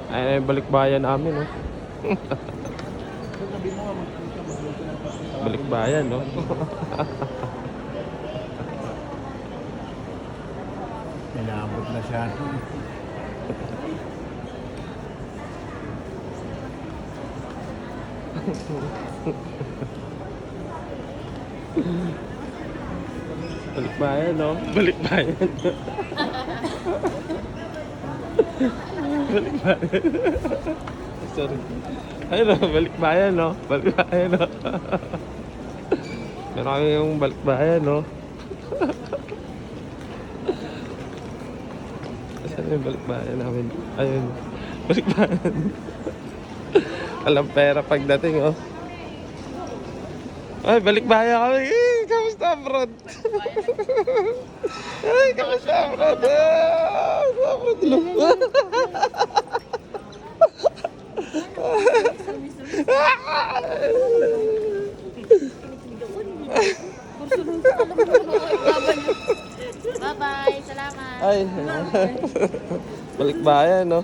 Ay, balikbayan namin, no? Balikbayan, no? Inaabot na siya. Balikbayan, no? Balikbayan. Balikbayan. Sorry. Ayun, no? Balikbayan, no? Balikbayan, no? Meron kami yung balikbayan, no? Saan yung balikbayan namin? Ayun. Balikbayan. Walang pera pagdating, oh. Ay, balikbayan kami. Eh, kamusta, Brod? Ay, kamusta, Brod? Ah, Brod, lo. Bye-bye. Salamat. Ay, balikbayan, no?